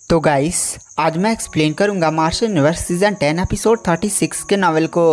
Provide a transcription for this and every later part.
तो गाइस आज मैं एक्सप्लेन करूंगा मार्शल यूनिवर्स सीजन 10 एपिसोड 36 के नावल को।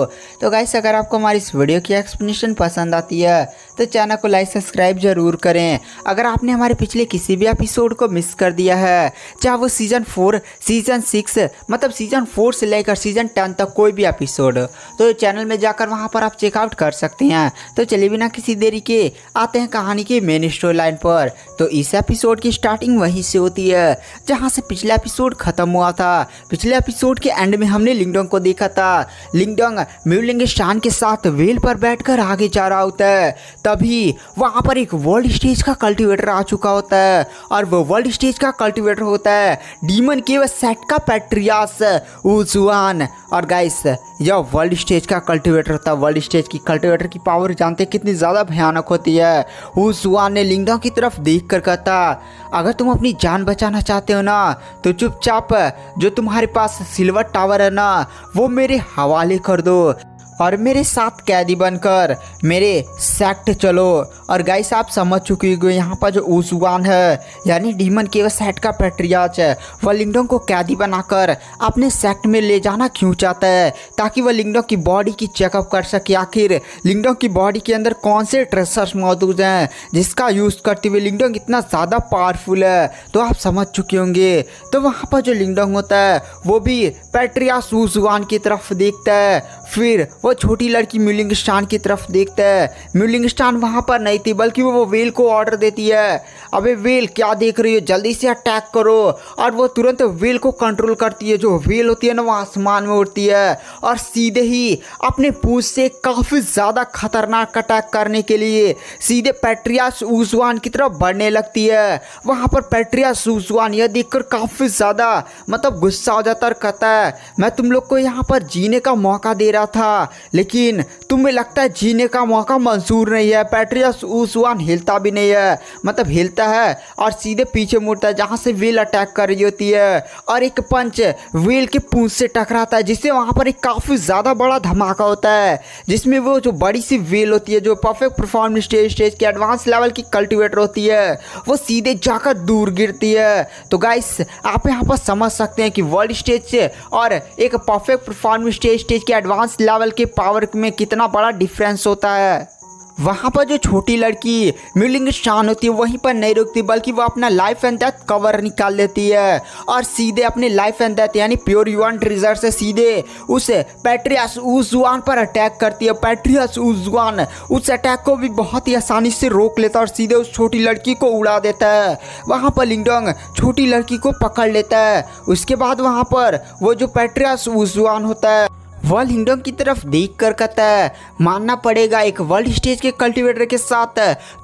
तो गाइस अगर आपको हमारी इस वीडियो की एक्सप्लेनेशन पसंद आती है तो चैनल को लाइक सब्सक्राइब जरूर करें। अगर आपने हमारे पिछले किसी भी एपिसोड को मिस कर दिया है, चाहे वो सीजन 4 सीजन 6 मतलब सीजन 4 से लेकर सीजन 10 तक कोई भी एपिसोड, तो चैनल में जाकर वहाँ पर आप चेकआउट कर सकते हैं। तो चलिए बिना किसी देरी के आते हैं कहानी की मेन स्टोरी लाइन पर। तो इस एपिसोड की स्टार्टिंग वहीं से होती है जहाँ से पिछला एपिसोड खत्म हुआ था। पिछले एपिसोड के एंड में हमने लिंगडोंग को देखा था। लिंगडोंग म्यूलिंग शान के साथ व्हेल पर बैठकर आगे जा रहा होता है। तभी वहां पर एक वर्ल्ड स्टेज का कल्टीवेटर आ चुका होता है और वो वर्ल्ड स्टेज का कल्टीवेटर होता है डीमन के वह सेट का पैट्रियास उजुआन। और गाइस यह वर्ल्ड स्टेज का कल्टीवेटर होता है। वर्ल्ड स्टेज की कल्टीवेटर की पावर जानते कितनी ज़्यादा भयानक होती है। उजुआन ने लिंगडोंग की तरफ देख कर कहता, अगर तुम अपनी जान बचाना चाहते हो ना तो चुपचाप जो तुम्हारे पास सिल्वर टावर है ना वो मेरे हवाले कर दो और मेरे साथ कैदी बनकर मेरे सेक्ट चलो। और गाइस आप समझ चुके हो यहाँ पर जो उजुआन है यानी डीमन के वह सेट का पैट्रियार्च है, वह लिंगडोंग को कैदी बनाकर अपने सेक्ट में ले जाना क्यों चाहता है, ताकि वह लिंगडोंग की बॉडी की चेकअप कर सके। आखिर लिंगडोंग की बॉडी के अंदर कौन से ट्रेसर्स मौजूद हैं जिसका यूज़ करते हुए लिंगडोंग इतना ज़्यादा पावरफुल है, तो आप समझ चुके होंगे। तो वहाँ पर जो लिंगडोंग होता है वो भी पैट्रियार्च उजुआन की तरफ देखता है, फिर वो छोटी लड़की म्यूलिंग शान की तरफ देखता है। म्यूलिंग शान वहाँ पर नहीं थी बल्कि वो वेल को ऑर्डर देती है, अबे वेल क्या देख रही हो, जल्दी से अटैक करो। और वो तुरंत वेल को कंट्रोल करती है। जो वेल होती है ना वो आसमान में उड़ती है और सीधे ही अपने पूंछ से काफ़ी ज़्यादा खतरनाक अटैक करने के लिए सीधे पैट्रियार्च उजुआन की तरफ बढ़ने लगती है। वहाँ पर पैट्रियार्च उजुआन यह देखकर काफ़ी ज़्यादा मतलब गुस्सा हो जाता और कहता है, मैं तुम लोग को यहाँ पर जीने का मौका दे रहा था लेकिन तुम्हें लगता है जीने का मौका मंजूर नहीं है। पैट्रियार्च उजुआन हिलता भी नहीं है, मतलब हिलता है और सीधे पीछे मुड़ता है जहाँ से वेल अटैक कर रही होती है और एक पंच वेल के पूंछ से टकराता है जिससे वहाँ पर एक काफ़ी ज़्यादा बड़ा धमाका होता है, जिसमें वो जो बड़ी सी वेल होती है जो परफेक्ट परफॉर्मेंस स्टेज की एडवांस लेवल की कल्टीवेटर होती है वो सीधे जाकर दूर गिरती है। तो गाइस आप यहाँ पर समझ सकते हैं कि वर्ल्ड स्टेज से और एक परफेक्ट परफॉर्मेंस स्टेज की एडवांस लेवल के पावर में कितना बड़ा डिफरेंस होता है। वहाँ पर जो छोटी लड़की म्यूलिंग शान होती है वहीं पर नहीं रुकती बल्कि वो अपना लाइफ एंड डेथ कवर निकाल लेती है और सीधे अपने लाइफ एंड डेथ यानी प्योर युआन ट्रेजर से सीधे उस पैट्रियार्च उजुआन पर अटैक करती है। पैट्रियार्च उजुआन उस अटैक को भी बहुत ही आसानी से रोक लेता है और सीधे उस छोटी लड़की को उड़ा देता है। वहाँ पर लिंगडोंग छोटी लड़की को पकड़ लेता है। उसके बाद वहाँ पर वो जो पैट्रियार्च उजुआन होता है वह लिंगडोंग की तरफ देख कर कहता है, मानना पड़ेगा एक वर्ल्ड स्टेज के कल्टीवेटर के साथ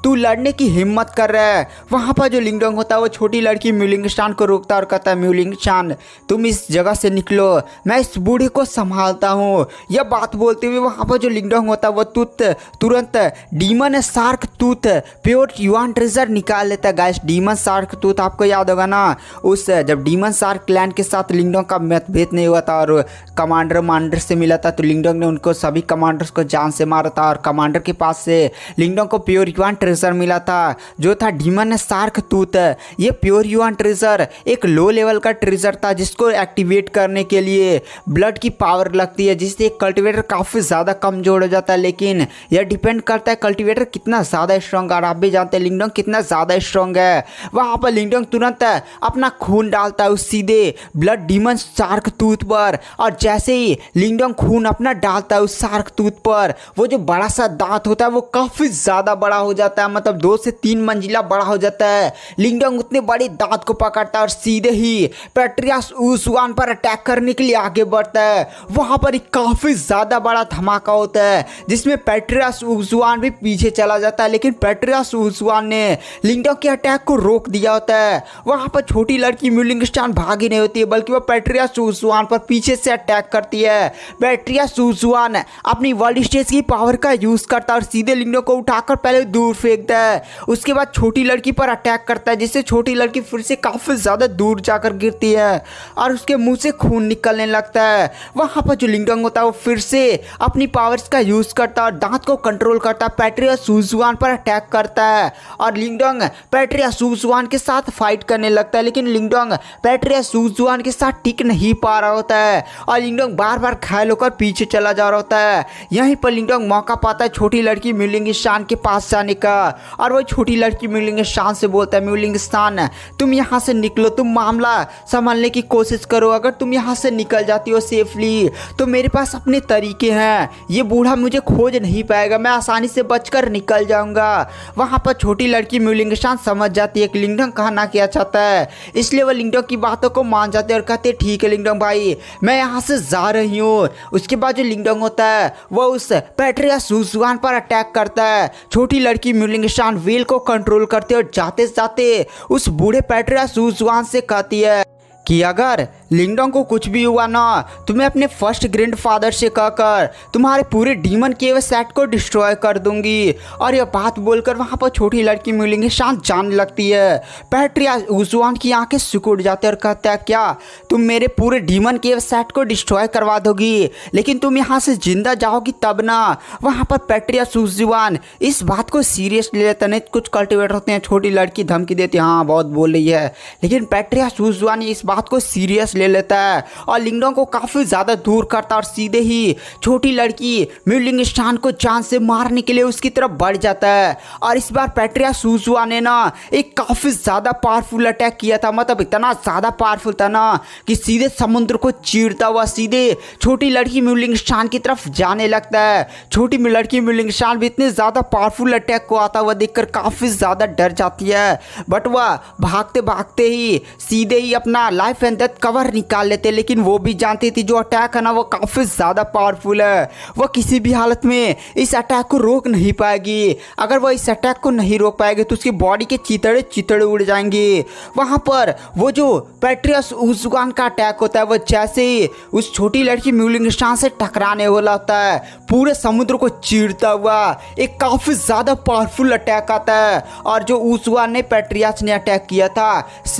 तू लड़ने की हिम्मत कर रहा है। वहाँ पर जो लिंगडोंग होता है वो छोटी लड़की म्यूलिंग शान को रोकता और कहता है, म्यूलिंग शान तुम इस जगह से निकलो, मैं इस बूढ़े को संभालता हूँ। यह बात बोलते हुए वहाँ पर जो लिंगडोंग होता है वो तुरंत demon shark tooth pure yuan treasure निकाल लेता है। गाइस डीमन शार्क टूथ आपको याद होगा ना, उस जब डीमन शार्क क्लैन के साथ लिंगडोंग का मतभेद नहीं हुआ था और कमांडर से मिला था तो लिंगडोंग ने उनको सभी कमांडर्स को जान से मारा था और कमांडर के पास से लिंगडोंग को प्योर युआन ट्रेजर मिला था जो था डीमन शार्क टूथ। ये प्योर युआन ट्रेजर एक लो लेवल का ट्रेजर था जिसको एक्टिवेट करने के लिए ब्लड की पावर लगती है जिससे एक कल्टीवेटर काफ़ी ज़्यादा कमजोर हो जाता है। लेकिन यह डिपेंड करता है कल्टीवेटर कितना ज़्यादा स्ट्रॉन्ग है और आप भी जानते हैं लिंगडोंग कितना ज़्यादा स्ट्रॉन्ग है। वहाँ पर लिंगडोंग तुरंत अपना खून डालता है उस सीधे ब्लड डीमन शार्क टूथ पर और जैसे ही लिंगडोंग खून अपना डालता है उस शार्क टूथ पर वो जो बड़ा सा दांत होता है वो काफ़ी ज़्यादा बड़ा हो जाता है, मतलब 2 से 3 मंजिला बड़ा हो जाता है। लिंगडोंग उतने बड़े दांत को पकड़ता है और सीधे ही पैट्रियार्च उजुआन पर अटैक करने के लिए आगे बढ़ता है। वहाँ पर एक काफ़ी ज़्यादा बड़ा धमाका होता है जिसमें पैट्रियार्च उजुआन भी पीछे चला जाता है, लेकिन पैट्रियार्च उजुआन ने लिंगडोंग के अटैक को रोक दिया होता है। वहाँ पर छोटी लड़की म्यूलिंग शान भागी नहीं होती है बल्कि वह पैट्रियार्च उजुआन पर पीछे से अटैक करती है। बैटरिया सुजुआन अपनी वर्ल्ड स्टेज की पावर का यूज़ करता है और सीधे लिंगडोंग को उठाकर पहले दूर फेंकता है। उसके बाद छोटी लड़की पर अटैक करता है, जिससे छोटी लड़की फिर से काफ़ी ज़्यादा दूर जाकर गिरती है और उसके मुंह से खून निकलने लगता है। वहाँ पर जो लिंगडोंग होता है वो फिर से अपनी पावर्स का यूज़ करता है और दांत को कंट्रोल करता है, पैट्रिया सुजुआन पर अटैक करता है और लिंगडोंग पैट्रिया सुजुआन के साथ फाइट करने लगता है। लेकिन लिंगडोंग पैट्रिया सुजुआन के साथ टिक नहीं पा रहा होता है और लिंगडोंग बार बार घायल होकर पीछे चला जा रहा होता है। यहीं पर लिंगडोंग मौका पाता है छोटी लड़की म्यूलिंग शान के पास जाने का और वह छोटी लड़की म्यूलिंग शान से बोलता है, म्यूलिंग शान तुम यहाँ से निकलो, तुम मामला संभालने की कोशिश करो, अगर तुम यहाँ से निकल जाती हो सेफली तो मेरे पास अपने तरीके हैं, ये बूढ़ा मुझे खोज नहीं पाएगा, मैं आसानी से बचकर निकल जाऊंगा। वहाँ पर छोटी लड़की म्यूलिंग शान समझ जाती है कि लिंगडोंग कहना क्या चाहता है, इसलिए वह लिंगडोंग की बातों को मान जाते हैं और कहते ठीक है लिंगडोंग भाई मैं यहाँ से जा रही हूँ। उसके बाद जो लिंगडोंग होता है वह उस पैट्रिया सुजुआन पर अटैक करता है। छोटी लड़की म्यूलिंग शान व्हील को कंट्रोल करते और जाते जाते उस बूढ़े पैट्रिया सुजुआन से कहती है कि अगर लिंगडोंग को कुछ भी हुआ ना तो मैं अपने फर्स्ट ग्रैंडफादर से कहकर तुम्हारे पूरे डीमन केव सेट को डिस्ट्रॉय कर दूंगी। और यह बात बोलकर वहाँ पर छोटी लड़की म्यूलिंग शान जाने लगती है। पैट्रिया सुजुआन की आंखें सिकुड़ जाती है और कहता है क्या तुम मेरे पूरे डीमन केव सेट को डिस्ट्रॉय करवा दोगी, लेकिन तुम यहाँ से जिंदा जाओगी तब ना। वहाँ पर पैट्रिया सुजुआन इस बात को सीरियस ले लेता नहीं, कुछ कल्टिवेटर होते हैं छोटी लड़की धमकी देती है हाँ बहुत बोल रही है, लेकिन पैट्रिया सुजुआन इस बात को सीरियस ले लेता है और लिंगडोंग को काफी ज्यादा दूर करता और सीधे ही छोटी लड़की म्यूलिंग शान को जान से मारने के लिए उसकी तरफ बढ़ जाता है। और इस बार पैट्रिया सुजुआन ने ना एक काफी ज्यादा पावरफुल अटैक किया था, मतलब इतना ज्यादा पावरफुल था ना कि सीधे समुद्र को चीरता हुआ सीधे छोटी लड़की म्यूलिंग शान की तरफ जाने लगता है। छोटी लड़की म्यूलिंग शान भी इतने ज्यादा पावरफुल अटैक को आता हुआ देखकर काफी ज्यादा डर जाती है, बट वह भागते भागते ही सीधे ही अपना लाइफ एंड डेथ कवर निकाल लेते, लेकिन वो भी जानती थी जो अटैक है ना वो काफ़ी ज़्यादा पावरफुल है, वो किसी भी हालत में इस अटैक को रोक नहीं पाएगी। अगर वो इस अटैक को नहीं रोक पाएगी तो उसकी बॉडी के चितड़े चितड़े उड़ जाएंगे। वहाँ पर वो जो पैट्रिया सुजुआन का अटैक होता है वो जैसे ही उस छोटी लड़की म्यूलिंग शान से टकराने वाला होता है पूरे समुद्र को चीरता हुआ एक काफ़ी ज़्यादा पावरफुल अटैक आता है। और जो सुजुआन ने पैट्रियास ने अटैक किया था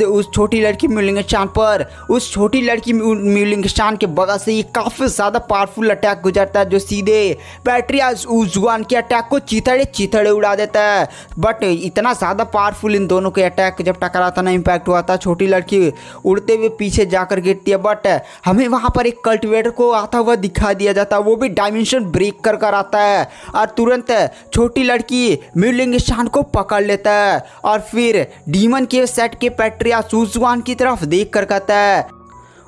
उस छोटी लड़की म्यूलिंग शान पर, उस छोटी लड़की म्यूलिंग शान के बगल से ये काफ़ी ज़्यादा पावरफुल अटैक गुजरता है जो सीधे पैट्रिया सुजुआन के अटैक को चितड़े चितड़े उड़ा देता है। बट इतना ज़्यादा पावरफुल इन दोनों के अटैक जब टकराता ना इम्पैक्ट हुआ था, छोटी लड़की उड़ते हुए पीछे जाकर गिरती है, बट हमें वहाँ पर एक कल्टिवेटर को आता हुआ दिखा दिया जाता है, वो भी डायमेंशन ब्रेक कर आता है और तुरंत छोटी लड़की म्यूलिंग शान को पकड़ लेता है और फिर डीमन के सेट के पैट्रिया सुजुआन की तरफ देख कर कहता है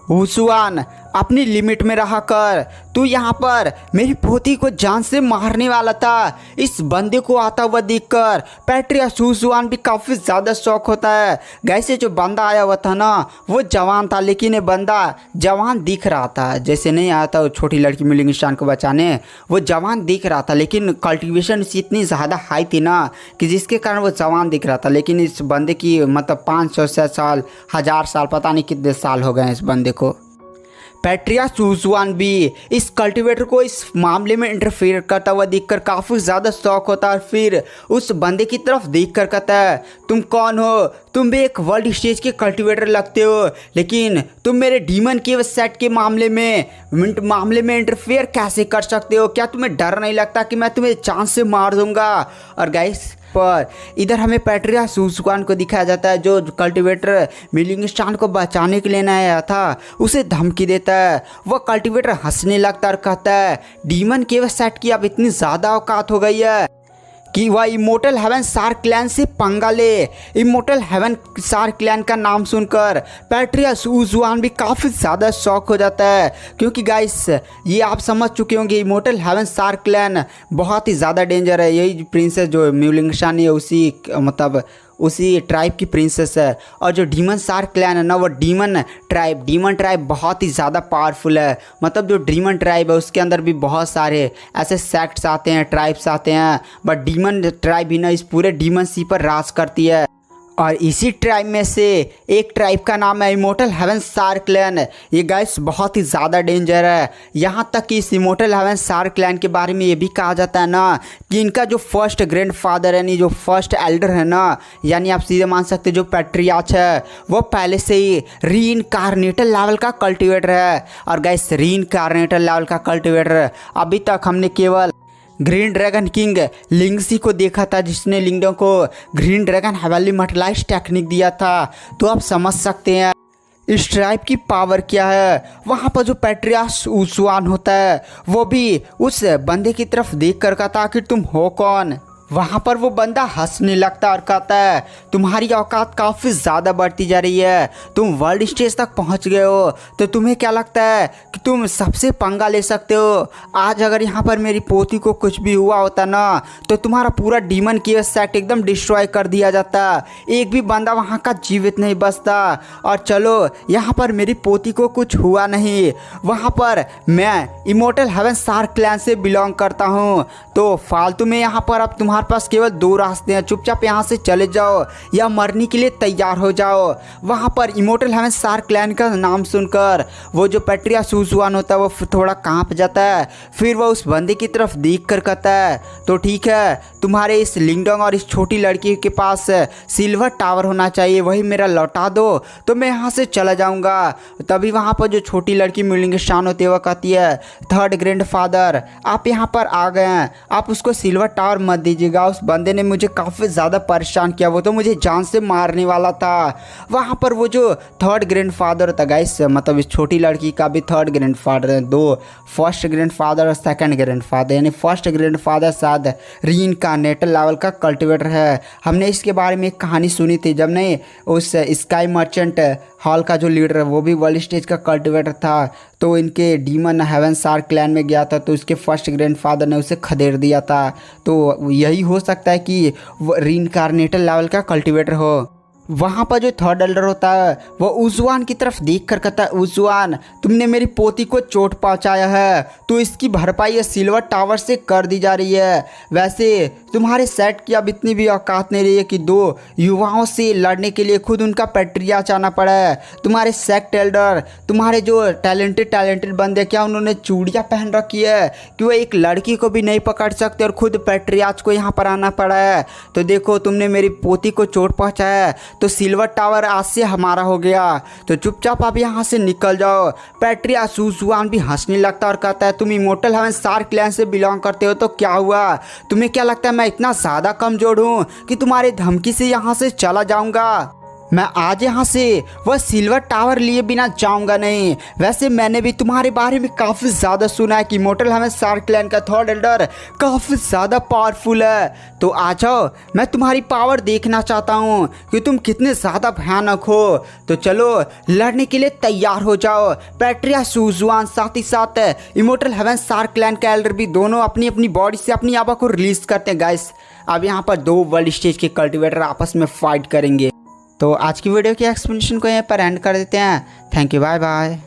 सुजुआन अपनी लिमिट में रहा कर, तू यहाँ पर मेरी पोती को जान से मारने वाला था। इस बंदे को आता हुआ देखकर पैट्रिया सुजुआन भी काफ़ी ज़्यादा शौक होता है। वैसे जो बंदा आया हुआ था ना वो जवान था, लेकिन ये बंदा जवान दिख रहा था, जैसे नहीं आया था वो छोटी लड़की म्यूलिंग शान को बचाने, वो जवान दिख रहा था, लेकिन कल्टिवेशन उसकी इतनी ज़्यादा हाई थी ना कि जिसके कारण वो जवान दिख रहा था। लेकिन इस बंदे की मतलब 500 साल 1000 साल पता नहीं कितने साल हो गए इस बंदे को। पैट्रिया सुजुआन भी इस कल्टिवेटर को इस मामले में इंटरफेयर करता हुआ देखकर काफ़ी ज़्यादा शौक होता है और फिर उस बंदे की तरफ देखकर कहता है तुम कौन हो, तुम भी एक वर्ल्ड स्टेज के कल्टिवेटर लगते हो, लेकिन तुम मेरे डीमन के सेट के मामले में इंटरफेयर कैसे कर सकते हो? क्या तुम्हें डर नहीं लगता कि मैं तुम्हें जान से मार दूंगा? और गाइस पर इधर हमें पैट्रिया सुजुआन को दिखाया जाता है जो कल्टिवेटर म्यूलिंग शान को बचाने के लिए ना आया था, उसे धमकी देता है। वह कल्टिवेटर हंसने लगता है और कहता है डीमन के सेट की अब इतनी ज़्यादा औकात हो गई है कि वह इमोर्टल हेवन शार्क क्लैन से पंगा ले। इमोर्टल हेवन शार्क क्लैन का नाम सुनकर पैट्रिया सुजुआन भी काफ़ी ज़्यादा शौक हो जाता है, क्योंकि गाइस ये आप समझ चुके होंगे इमोर्टल हेवन शार्क क्लैन बहुत ही ज़्यादा डेंजर है। यही प्रिंसेस जो म्यूलिंग शान है उसी ट्राइब की प्रिंसेस है, और जो डीमन शार्क क्लैन है ना वो डीमन ट्राइब बहुत ही ज़्यादा पावरफुल है। मतलब जो डीमन ट्राइब है उसके अंदर भी बहुत सारे ऐसे सेक्ट्स आते हैं, ट्राइब्स आते हैं, बट डीमन ट्राइब ही ना इस पूरे डीमन सी पर राज करती है। और इसी ट्राइब में से एक ट्राइब का नाम है इमोर्टल हेवन सार क्लैन। ये गाइस बहुत ही ज़्यादा डेंजर है। यहाँ तक कि इस इमोर्टल हेवन सार क्लैन के बारे में ये भी कहा जाता है ना कि इनका जो फर्स्ट ग्रैंड फादर यानी जो फर्स्ट एल्डर है ना, यानी आप सीधे मान सकते जो पैट्रियार्च है, वो पहले से ही रीइनकार्नेटल लेवल का कल्टिवेटर है। और गाइस रीइनकार्नेटल लेवल का कल्टिवेटर अभी तक हमने केवल ग्रीन ड्रैगन किंग लिंगसी को देखा था, जिसने लिंगडो को ग्रीन ड्रैगन हेवनली मर्टलाइज टेक्निक दिया था। तो आप समझ सकते हैं इस ट्राइब की पावर क्या है। वहाँ पर जो पैट्रियार्च ऊसुआन होता है वो भी उस बंदे की तरफ देख कर कहता आखिर तुम हो कौन। वहाँ पर वो बंदा हंसने लगता और कहता है तुम्हारी औकात काफ़ी ज़्यादा बढ़ती जा रही है, तुम वर्ल्ड स्टेज तक पहुँच गए हो, तो तुम्हें क्या लगता है कि तुम सबसे पंगा ले सकते हो। आज अगर यहाँ पर मेरी पोती को कुछ भी हुआ होता ना तो तुम्हारा पूरा डीमन की सेट एकदम डिस्ट्रॉय कर दिया जाता, एक भी बंदा वहाँ का जीवित नहीं बचता। और चलो यहाँ पर मेरी पोती को कुछ हुआ नहीं, वहाँ पर मैं इमोर्टल हेवन सार क्लैन से बिलोंग करता हूँ, तो फालतू में यहाँ पर अब तुम्हारे पास केवल दो रास्ते हैं, चुपचाप यहाँ से चले जाओ या मरने के लिए तैयार हो जाओ। वहाँ पर इमोर्टल हेवन सार क्लैन का नाम सुनकर वो जो पैट्रियार्च ऊसुआन होता है वो थोड़ा कांप जाता है। फिर वो उस बंदे की तरफ देख कर कहता है तो ठीक है, तुम्हारे इस लिंगडोंग और इस छोटी लड़की के पास सिल्वर टावर होना चाहिए, वही मेरा लौटा दो तो मैं यहाँ से चला जाऊँगा। तभी वहाँ पर जो छोटी लड़की मिलिंग शान होती है वो कहती है थर्ड ग्रैंड फादर आप यहाँ पर आ गए हैं, आप उसको सिल्वर टावर मत दीजिएगा, उस बंदे ने मुझे काफ़ी ज़्यादा परेशान किया, वो तो मुझे जान से मारने वाला था। वहाँ पर वो जो थर्ड ग्रैंड फादर था गाइस, मतलब इस छोटी लड़की का भी थर्ड ग्रैंड फादर है, दो फर्स्ट ग्रैंड फादर और सेकंड ग्रैंड फादर, यानी फर्स्ट ग्रैंड फादर शायद रीइनकार्नेटल लेवल का कल्टिवेटर है। हमने इसके बारे में एक कहानी सुनी थी जब नहीं उस स्काई मर्चेंट हॉल का जो लीडर है वो भी वर्ल्ड स्टेज का कल्टिवेटर था, तो इनके डीमन हेवन सार क्लैन में गया था तो उसके फर्स्ट ग्रैंड फादर ने उसे खदेड़ दिया था। तो यही हो सकता है कि रीइनकार्नेटल लेवल का कल्टिवेटर हो। वहाँ पर जो थर्ड एल्डर होता है वो ऊसुआन की तरफ देख कर कहता है ऊसुआन तुमने मेरी पोती को चोट पहुँचाया है तो इसकी भरपाई सिल्वर टावर से कर दी जा रही है। वैसे तुम्हारे सेट की अब इतनी भी औकात नहीं रही है कि दो युवाओं से लड़ने के लिए खुद उनका पैट्रियार्च आना पड़ा है। तुम्हारे सेक्ट एल्डर, तुम्हारे जो टैलेंटेड बंदे, क्या उन्होंने चूड़ियाँ पहन रखी है कि वो एक लड़की को भी नहीं पकड़ सकते और खुद पैट्रियार्च को यहाँ पर आना पड़ा है। तो देखो तुमने मेरी पोती को चोट पहुँचाया है तो सिल्वर टावर आज से हमारा हो गया, तो चुपचाप आप यहाँ से निकल जाओ। पैट्रियार्च ऊसुआन भी हंसने लगता और कहता है तुम इमोर्टल हेवन सार क्लैन से बिलोंग करते हो तो क्या हुआ, तुम्हें क्या लगता है मैं इतना ज़्यादा कमज़ोर हूँ कि तुम्हारे धमकी से यहाँ से चला जाऊँगा। मैं आज यहाँ से वह सिल्वर टावर लिए बिना जाऊंगा नहीं। वैसे मैंने भी तुम्हारे बारे में काफ़ी ज़्यादा सुना है कि इमोर्टल हेवन सार क्लैन का थर्ड एल्डर काफ़ी ज़्यादा पावरफुल है, तो आ जाओ मैं तुम्हारी पावर देखना चाहता हूँ कि तुम कितने ज़्यादा भयानक हो। तो चलो लड़ने के लिए तैयार हो जाओ। पैट्रियार्च ऊसुआन साथ ही साथ इमोर्टल हेवन सार क्लैन का एल्डर भी दोनों अपनी अपनी बॉडी से अपनी आवा को रिलीज़ करते हैं। गाइस अब यहाँ पर दो वर्ल्ड स्टेज के कल्टिवेटर आपस में फाइट करेंगे। तो आज की वीडियो की एक्सप्लेनेशन को यहाँ पर एंड कर देते हैं। Thank you, bye bye.